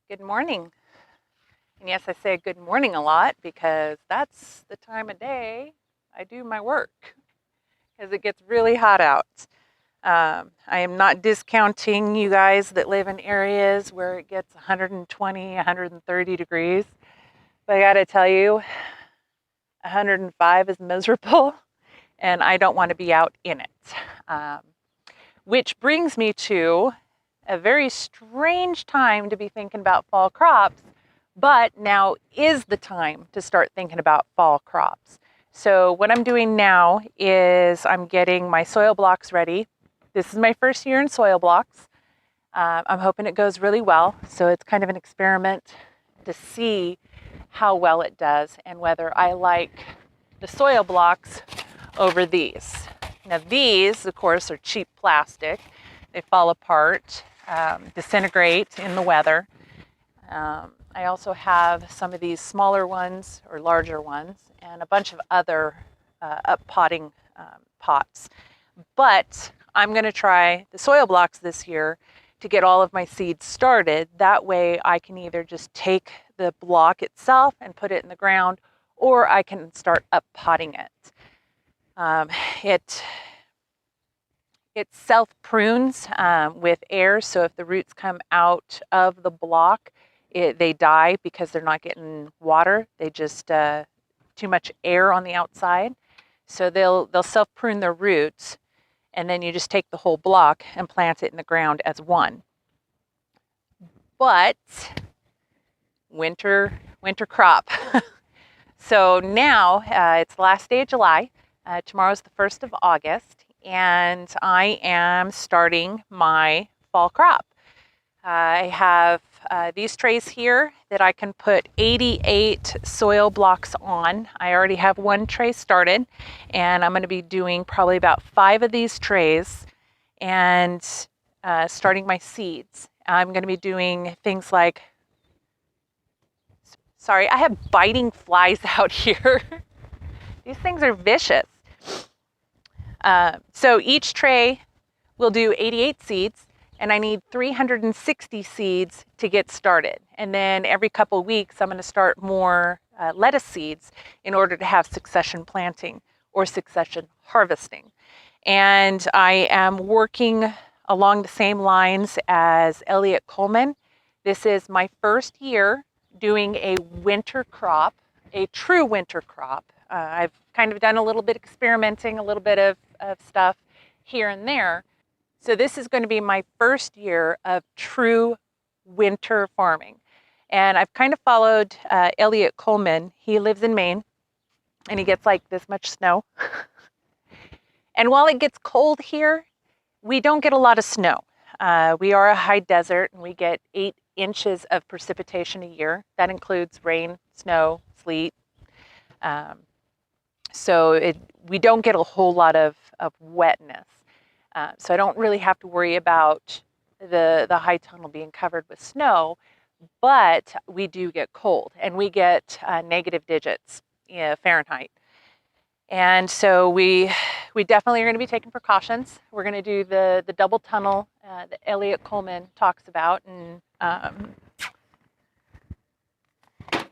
Good morning. And yes, I say good morning a lot because that's the time of day I do my work because it gets really hot out. I am not discounting you guys that live in areas where it gets 120, 130 degrees. But I got to tell you, 105 is miserable and I don't want to be out in it. Which brings me to a very strange time to be thinking about fall crops, but now is the time to start thinking about fall crops. So what I'm doing now is I'm getting my soil blocks ready. This is my first year in soil blocks. I'm hoping it goes really well. So it's kind of an experiment to see how well it does and whether I like the soil blocks over these. Now these, of course, are cheap plastic. They fall apart, disintegrate in the weather. I also have some of these smaller ones or larger ones and a bunch of other up-potting pots. But I'm going to try the soil blocks this year to get all of my seeds started. That way I can either just take the block itself and put it in the ground, or I can start up-potting it. It self-prunes with air, so if the roots come out of the block, they die because they're not getting water. They just too much air on the outside. So they'll self-prune their roots, and then you just take the whole block and plant it in the ground as one. But winter crop. So now it's the last day of July. Tomorrow's the 1st of August, and I am starting my fall crop. I have these trays here that I can put 88 soil blocks on. I already have one tray started, and I'm going to be doing probably about 5 of these trays and starting my seeds. I'm going to be doing things like, sorry, I have biting flies out here. These things are vicious. So each tray will do 88 seeds, and I need 360 seeds to get started. And then every couple weeks, I'm going to start more lettuce seeds in order to have succession planting or succession harvesting. And I am working along the same lines as Elliot Coleman. This is my first year doing a winter crop, a true winter crop. I've kind of done a little bit experimenting, a little bit of stuff here and there. So this is going to be my first year of true winter farming. And I've kind of followed Elliot Coleman. He lives in Maine, and he gets like this much snow. And while it gets cold here, we don't get a lot of snow. We are a high desert, and we get 8 inches of precipitation a year. That includes rain, snow, sleet. So we don't get a whole lot of wetness. So I don't really have to worry about the high tunnel being covered with snow, but we do get cold, and we get negative digits, Fahrenheit. And so we definitely are going to be taking precautions. We're going to do the double tunnel that Elliot Coleman talks about. And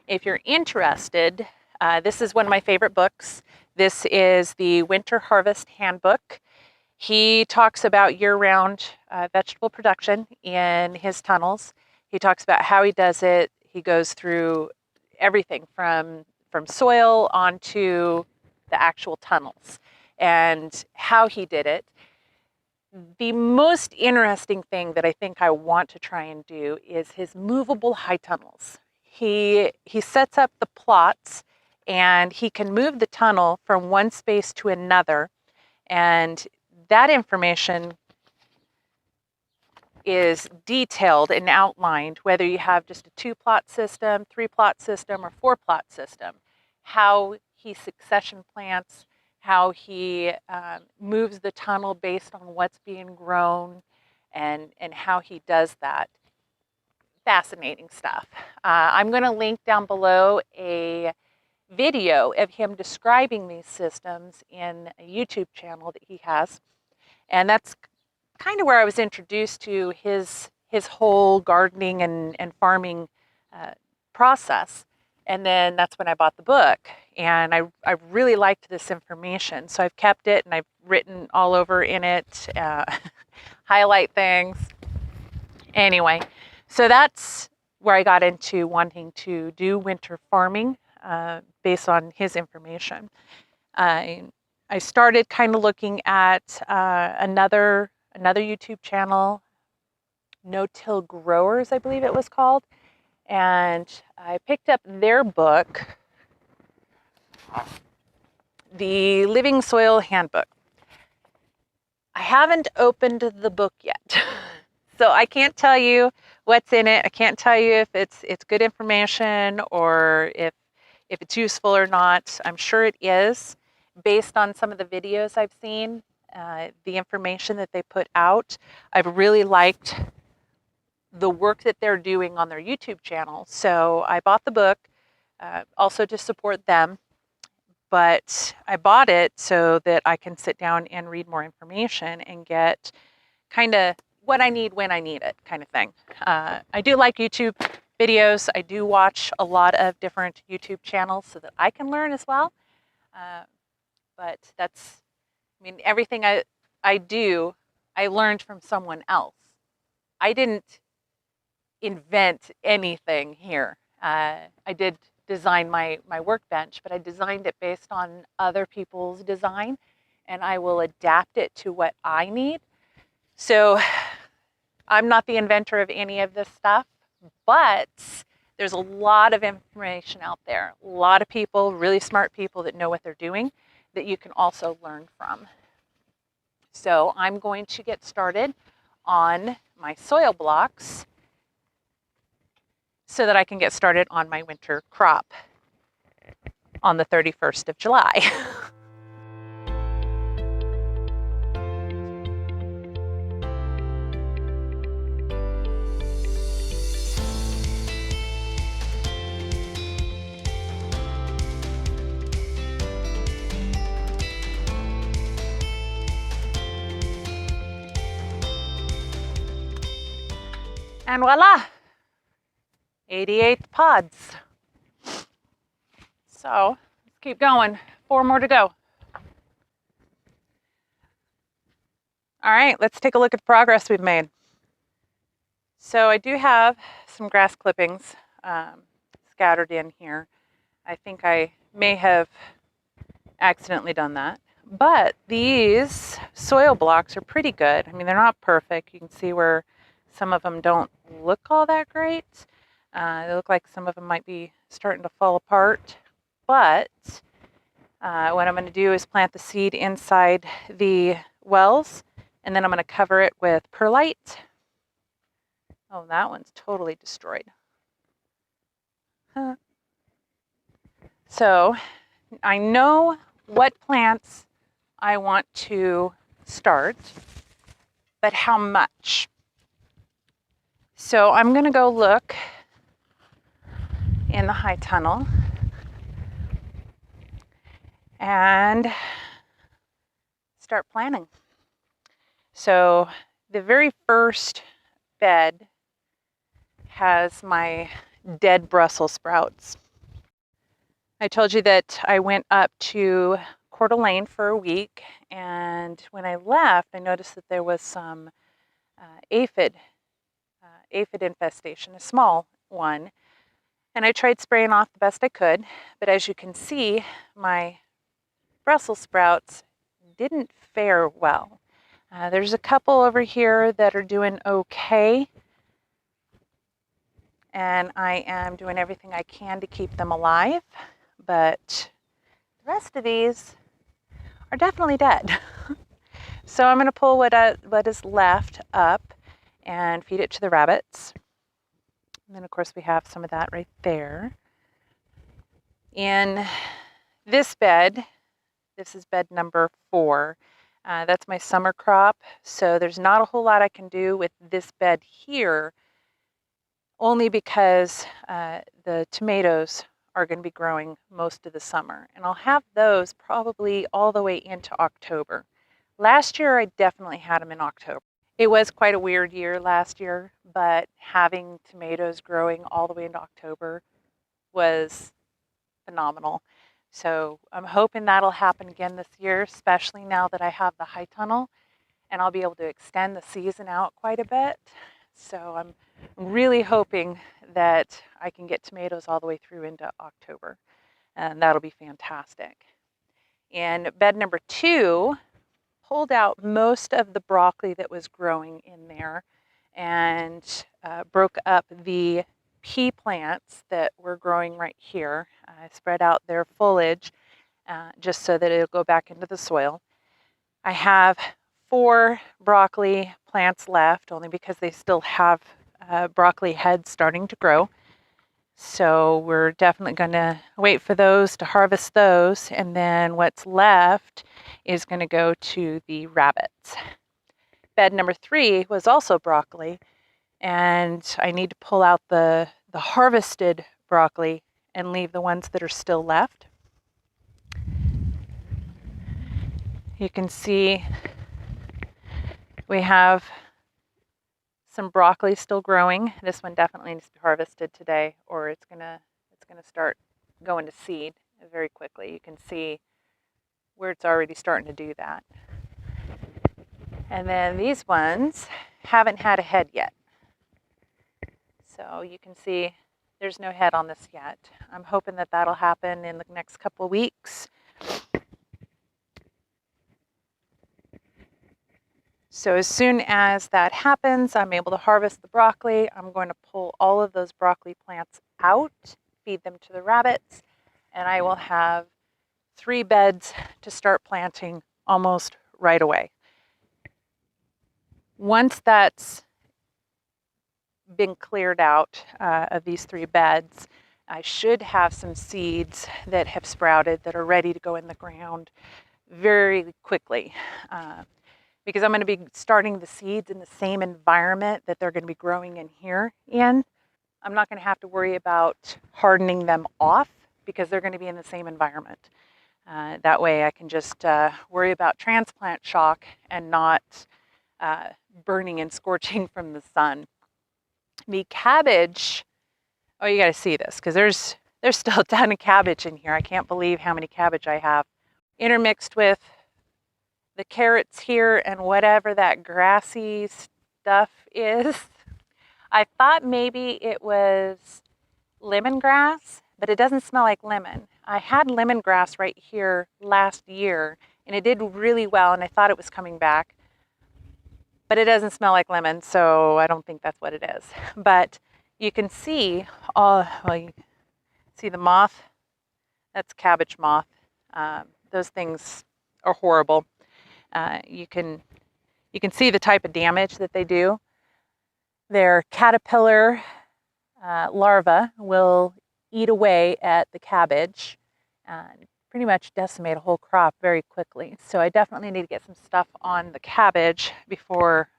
if you're interested, this is one of my favorite books. This is the Winter Harvest Handbook. He talks about year-round vegetable production in his tunnels. He talks about how he does it. He goes through everything from soil onto the actual tunnels and how he did it. The most interesting thing that I think I want to try and do is his movable high tunnels. He sets up the plots, and he can move the tunnel from one space to another, and that information is detailed and outlined, whether you have just a 2-plot system, 3-plot system, or 4-plot system, how he succession plants, how he moves the tunnel based on what's being grown, and how he does that. Fascinating stuff. I'm going to link down below a video of him describing these systems in a YouTube channel that he has. And that's kind of where I was introduced to his his whole gardening and farming process. And then that's when I bought the book. And I really liked this information. So I've kept it and I've written all over in it, highlight things. Anyway, so that's where I got into wanting to do winter farming based on his information. I started kind of looking at another YouTube channel, No-Till Growers, I believe it was called. And I picked up their book, the Living Soil Handbook. I haven't opened the book yet, so I can't tell you what's in it. I can't tell you if it's good information or if it's useful or not. I'm sure it is, based on some of the videos I've seen, the information that they put out. I've really liked the work that they're doing on their YouTube channel. So I bought the book also to support them, but I bought it so that I can sit down and read more information and get kind of what I need when I need it kind of thing. I do like YouTube videos. I do watch a lot of different YouTube channels so that I can learn as well. But that's, I mean, everything I do, I learned from someone else. I didn't invent anything here. I did design my workbench, but I designed it based on other people's design, and I will adapt it to what I need. So I'm not the inventor of any of this stuff, but there's a lot of information out there. A lot of people, really smart people that know what they're doing, that you can also learn from. So I'm going to get started on my soil blocks so that I can get started on my winter crop on the 31st of July. And voila, 88 pods. So let's keep going. 4 more to go. All right, let's take a look at the progress we've made. So I do have some grass clippings scattered in here. I think I may have accidentally done that. But these soil blocks are pretty good. I mean, they're not perfect. You can see where some of them don't look all that great. They look like some of them might be starting to fall apart. But what I'm going to do is plant the seed inside the wells, and then I'm going to cover it with perlite. Oh, that one's totally destroyed. Huh. So I know what plants I want to start, but how much? So I'm going to go look in the high tunnel and start planting. So the very first bed has my dead Brussels sprouts. I told you that I went up to Coeur d'Alene for a week, and when I left, I noticed that there was some aphid infestation, a small one, and I tried spraying off the best I could, but as you can see, my Brussels sprouts didn't fare well. There's a couple over here that are doing okay, and I am doing everything I can to keep them alive, but the rest of these are definitely dead. So I'm going to pull what is left up and feed it to the rabbits. And then, of course, we have some of that right there. In this bed, this is bed number 4. That's my summer crop, so there's not a whole lot I can do with this bed here, only because the tomatoes are going to be growing most of the summer, and I'll have those probably all the way into October. Last year, I definitely had them in October. It was quite a weird year last year, but having tomatoes growing all the way into October was phenomenal. So I'm hoping that'll happen again this year, especially now that I have the high tunnel and I'll be able to extend the season out quite a bit. So I'm really hoping that I can get tomatoes all the way through into October, and that'll be fantastic. And bed number 2 pulled out most of the broccoli that was growing in there and broke up the pea plants that were growing right here. I spread out their foliage just so that it'll go back into the soil. I have 4 broccoli plants left, only because they still have broccoli heads starting to grow. So we're definitely going to wait for those to harvest those, and then what's left is going to go to the rabbits. Bed number 3 was also broccoli, and I need to pull out the harvested broccoli and leave the ones that are still left. You can see we have some broccoli still growing. This one definitely needs to be harvested today, or it's gonna start going to seed very quickly. You can see where it's already starting to do that. And then these ones haven't had a head yet. So you can see there's no head on this yet. I'm hoping that that'll happen in the next couple of weeks. So as soon as that happens, I'm able to harvest the broccoli. I'm going to pull all of those broccoli plants out, feed them to the rabbits, and I will have 3 beds to start planting almost right away. Once that's been cleared out of these 3 beds, I should have some seeds that have sprouted that are ready to go in the ground very quickly. Because I'm going to be starting the seeds in the same environment that they're going to be growing in here in. I'm not going to have to worry about hardening them off because they're going to be in the same environment. That way I can just worry about transplant shock and not burning and scorching from the sun. The cabbage, oh, you got to see this because there's still a ton of cabbage in here. I can't believe how many cabbage I have. Intermixed with the carrots here and whatever that grassy stuff is. I thought maybe it was lemongrass, but it doesn't smell like lemon. I had lemongrass right here last year and it did really well and I thought it was coming back, but it doesn't smell like lemon, so I don't think that's what it is. But you can see you see the moth, that's cabbage moth. Those things are horrible. You can see the type of damage that they do. Their caterpillar larvae will eat away at the cabbage and pretty much decimate a whole crop very quickly. So I definitely need to get some stuff on the cabbage before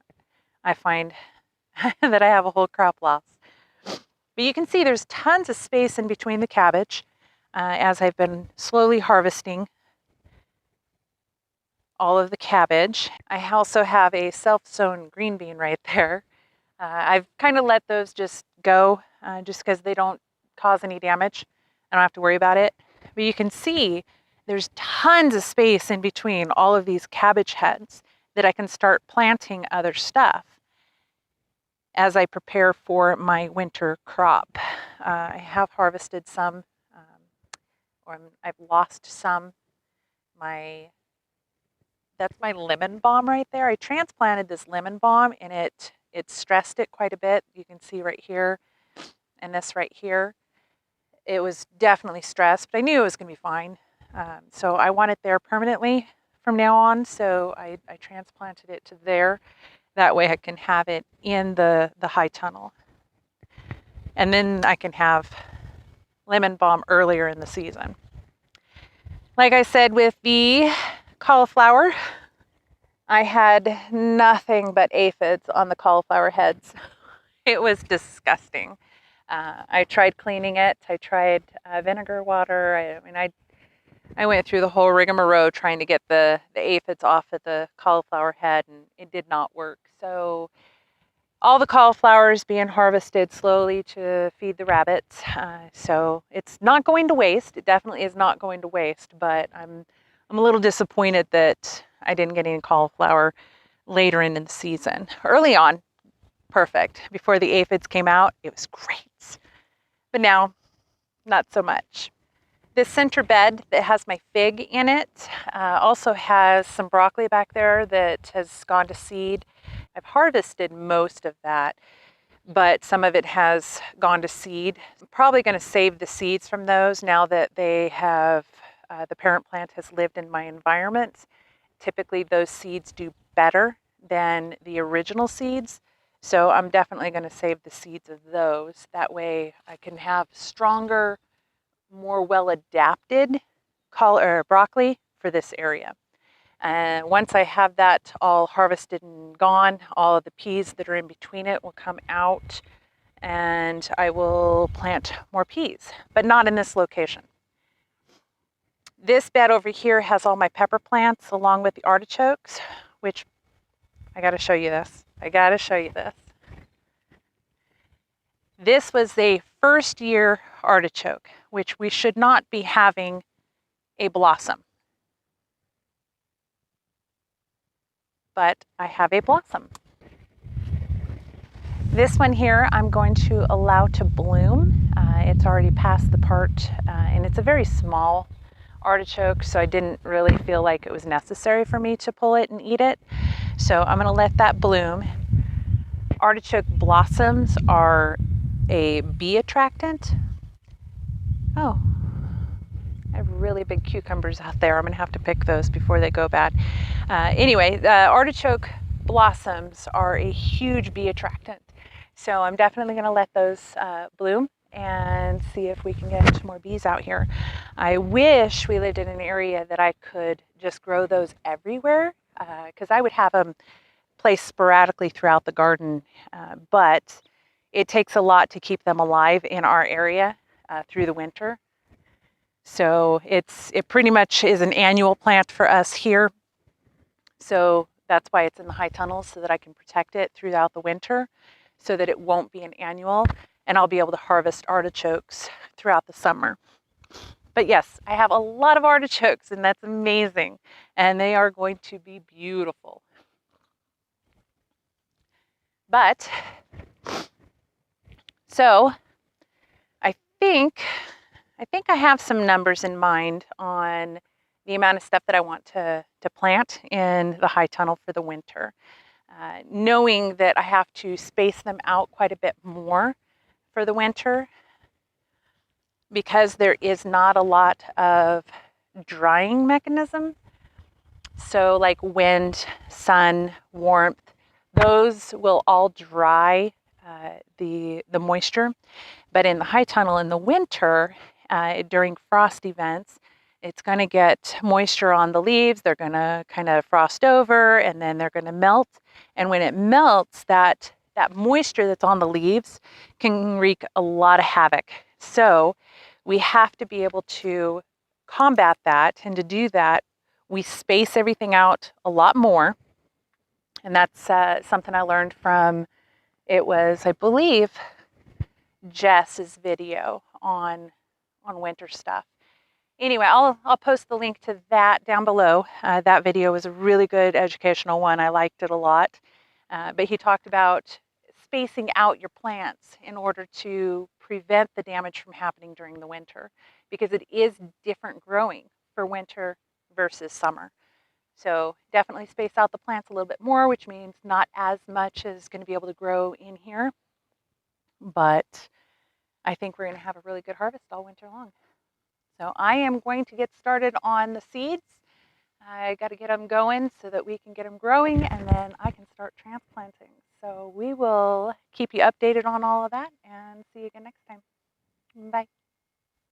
I find that I have a whole crop loss. But you can see there's tons of space in between the cabbage as I've been slowly harvesting all of the cabbage. I also have a self-sown green bean right there. I've kind of let those just go just because they don't cause any damage. I don't have to worry about it. But you can see there's tons of space in between all of these cabbage heads that I can start planting other stuff as I prepare for my winter crop. I have harvested some, or I've lost some. That's my lemon balm right there. I transplanted this lemon balm and it stressed it quite a bit. You can see right here and this right here. It was definitely stressed, but I knew it was going to be fine. So I want it there permanently from now on. So I transplanted it to there. That way I can have it in the high tunnel. And then I can have lemon balm earlier in the season. Like I said, with the cauliflower, I had nothing but aphids on the cauliflower heads. It was disgusting. I tried cleaning it. I tried vinegar water. I went through the whole rigmarole trying to get the aphids off of the cauliflower head, and it did not work. So all the cauliflower is being harvested slowly to feed the rabbits. So it's not going to waste. It definitely is not going to waste, but I'm a little disappointed that I didn't get any cauliflower later in the season. Early on, perfect. Before the aphids came out, it was great. But now, not so much. This center bed that has my fig in it also has some broccoli back there that has gone to seed. I've harvested most of that, but some of it has gone to seed. I'm probably going to save the seeds from those now that they have, the parent plant has lived in my environment. Typically those seeds do better than the original seeds. So I'm definitely going to save the seeds of those. That way I can have stronger, more well-adapted broccoli for this area. And once I have that all harvested and gone, all of the peas that are in between it will come out, and I will plant more peas, but not in this location. This bed over here has all my pepper plants along with the artichokes, which I got to show you this. This was a first year artichoke, which we should not be having a blossom. But I have a blossom. This one here I'm going to allow to bloom. It's already past the part, and it's a very small artichoke, so I didn't really feel like it was necessary for me to pull it and eat it. So I'm going to let that bloom. Artichoke blossoms are a bee attractant. Oh, I have really big cucumbers out there. I'm going to have to pick those before they go bad. Anyway, artichoke blossoms are a huge bee attractant. So I'm definitely going to let those bloom and see if we can get some more bees out here. I wish we lived in an area that I could just grow those everywhere, because I would have them placed sporadically throughout the garden, but it takes a lot to keep them alive in our area through the winter. So it pretty much is an annual plant for us here. So that's why it's in the high tunnels, so that I can protect it throughout the winter, so that it won't be an annual, and I'll be able to harvest artichokes throughout the summer. But yes, I have a lot of artichokes, and that's amazing. And they are going to be beautiful. But, so I think I have some numbers in mind on the amount of stuff that I want to plant in the high tunnel for the winter. Knowing that I have to space them out quite a bit more for the winter, because there is not a lot of drying mechanism. So like wind, sun, warmth, those will all dry the moisture. But in the high tunnel in the winter, during frost events, it's going to get moisture on the leaves. They're going to kind of frost over, and then they're going to melt. And when it melts, that moisture that's on the leaves can wreak a lot of havoc. So we have to be able to combat that. And to do that, we space everything out a lot more. And that's something I learned from, it was, I believe, Jess's video on winter stuff. Anyway, I'll post the link to that down below. That video was a really good educational one. I liked it a lot. But he talked about spacing out your plants in order to prevent the damage from happening during the winter, because it is different growing for winter versus summer. So definitely space out the plants a little bit more, which means not as much is going to be able to grow in here. But I think we're going to have a really good harvest all winter long. So I am going to get started on the seeds. I got to get them going so that we can get them growing, and then I can start transplanting. So we will keep you updated on all of that, and see you again next time. Bye.